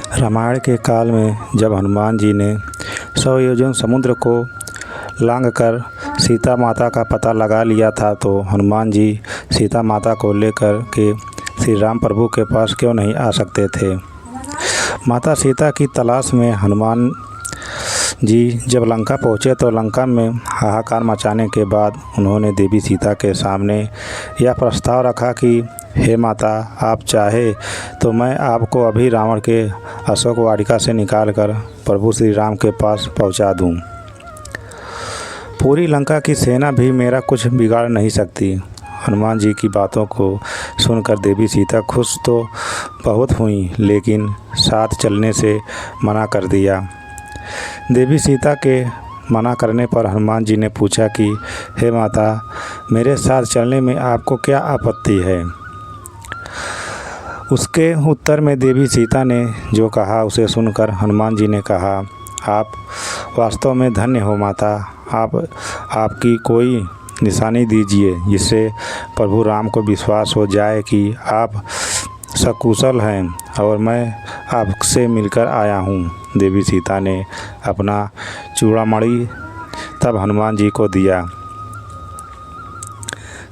रामायण के काल में जब हनुमान जी ने 100 योजन समुद्र को लांघकर सीता माता का पता लगा लिया था, तो हनुमान जी सीता माता को लेकर के श्री राम प्रभु के पास क्यों नहीं आ सकते थे। माता सीता की तलाश में हनुमान जी जब लंका पहुँचे तो लंका में हाहाकार मचाने के बाद उन्होंने देवी सीता के सामने यह प्रस्ताव रखा कि हे माता, आप चाहे तो मैं आपको अभी रावण के अशोक वाटिका से निकालकर प्रभु श्री राम के पास पहुंचा दूं। पूरी लंका की सेना भी मेरा कुछ बिगाड़ नहीं सकती। हनुमान जी की बातों को सुनकर देवी सीता खुश तो बहुत हुई, लेकिन साथ चलने से मना कर दिया। देवी सीता के मना करने पर हनुमान जी ने पूछा कि हे माता, मेरे साथ चलने में आपको क्या आपत्ति है। उसके उत्तर में देवी सीता ने जो कहा उसे सुनकर हनुमान जी ने कहा, आप वास्तव में धन्य हो माता। आपकी कोई निशानी दीजिए जिससे प्रभु राम को विश्वास हो जाए कि आप सकुशल हैं और मैं आपसे मिलकर आया हूँ। देवी सीता ने अपना चूड़ामणि तब हनुमान जी को दिया।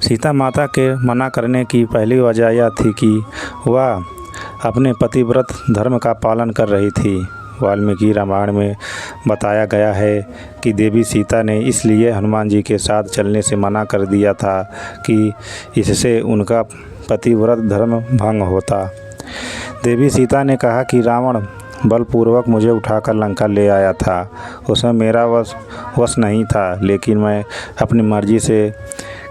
सीता माता के मना करने की पहली वजह यह थी कि वह अपने पतिव्रत धर्म का पालन कर रही थी। वाल्मीकि रामायण में बताया गया है कि देवी सीता ने इसलिए हनुमान जी के साथ चलने से मना कर दिया था कि इससे उनका पतिव्रत धर्म भंग होता। देवी सीता ने कहा कि रावण बलपूर्वक मुझे उठाकर लंका ले आया था, उसमें मेरा वश नहीं था, लेकिन मैं अपनी मर्जी से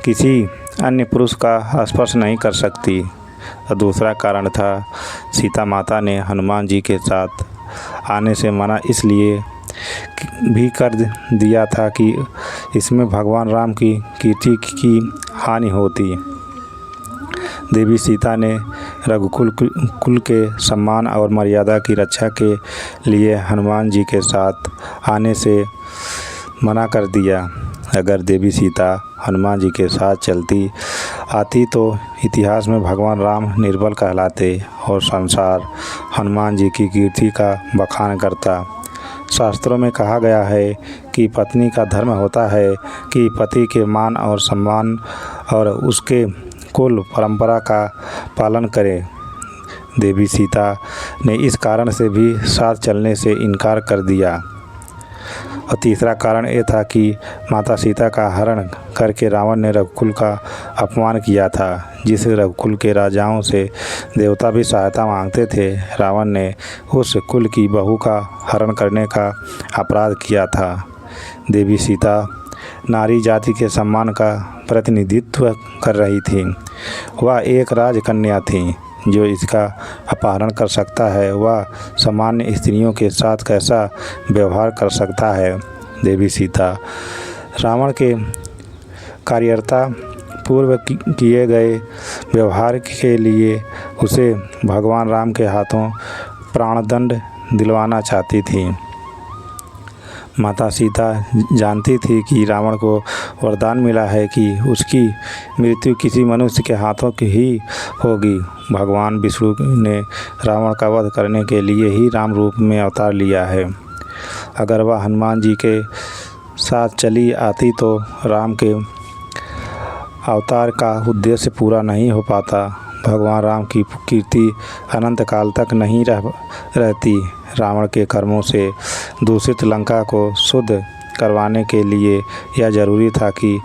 किसी अन्य पुरुष का स्पर्श नहीं कर सकती। और दूसरा कारण था, सीता माता ने हनुमान जी के साथ आने से मना इसलिए भी कर दिया था कि इसमें भगवान राम की कीर्ति की हानि होती। देवी सीता ने रघुकुल के सम्मान और मर्यादा की रक्षा के लिए हनुमान जी के साथ आने से मना कर दिया। अगर देवी सीता हनुमान जी के साथ चलती आती तो इतिहास में भगवान राम निर्बल कहलाते और संसार हनुमान जी की कीर्ति का बखान करता। शास्त्रों में कहा गया है कि पत्नी का धर्म होता है कि पति के मान और सम्मान और उसके कुल परंपरा का पालन करे। देवी सीता ने इस कारण से भी साथ चलने से इनकार कर दिया। और तीसरा कारण ये था कि माता सीता का हरण करके रावण ने रघुकुल का अपमान किया था। जिस रघुकुल के राजाओं से देवता भी सहायता मांगते थे, रावण ने उस कुल की बहू का हरण करने का अपराध किया था। देवी सीता नारी जाति के सम्मान का प्रतिनिधित्व कर रही थी। वह एक राजकन्या थी। जो इसका अपहरण कर सकता है वह सामान्य स्त्रियों के साथ कैसा व्यवहार कर सकता है। देवी सीता रावण के कार्यर्ता पूर्व किए गए व्यवहार के लिए उसे भगवान राम के हाथों प्राणदंड दिलवाना चाहती थी। माता सीता जानती थी कि रावण को वरदान मिला है कि उसकी मृत्यु किसी मनुष्य के हाथों की ही होगी। भगवान विष्णु ने रावण का वध करने के लिए ही राम रूप में अवतार लिया है। अगर वह हनुमान जी के साथ चली आती तो राम के अवतार का उद्देश्य पूरा नहीं हो पाता। भगवान राम की कीर्ति अनंत काल तक नहीं रहती। रावण के कर्मों से दूषित लंका को शुद्ध करवाने के लिए यह जरूरी था कि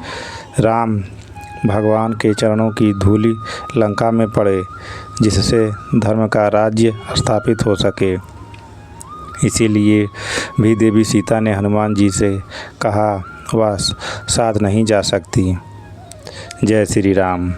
राम भगवान के चरणों की धूलि लंका में पड़े, जिससे धर्म का राज्य स्थापित हो सके। इसीलिए भी देवी सीता ने हनुमान जी से कहा वह साथ नहीं जा सकती। जय श्री राम।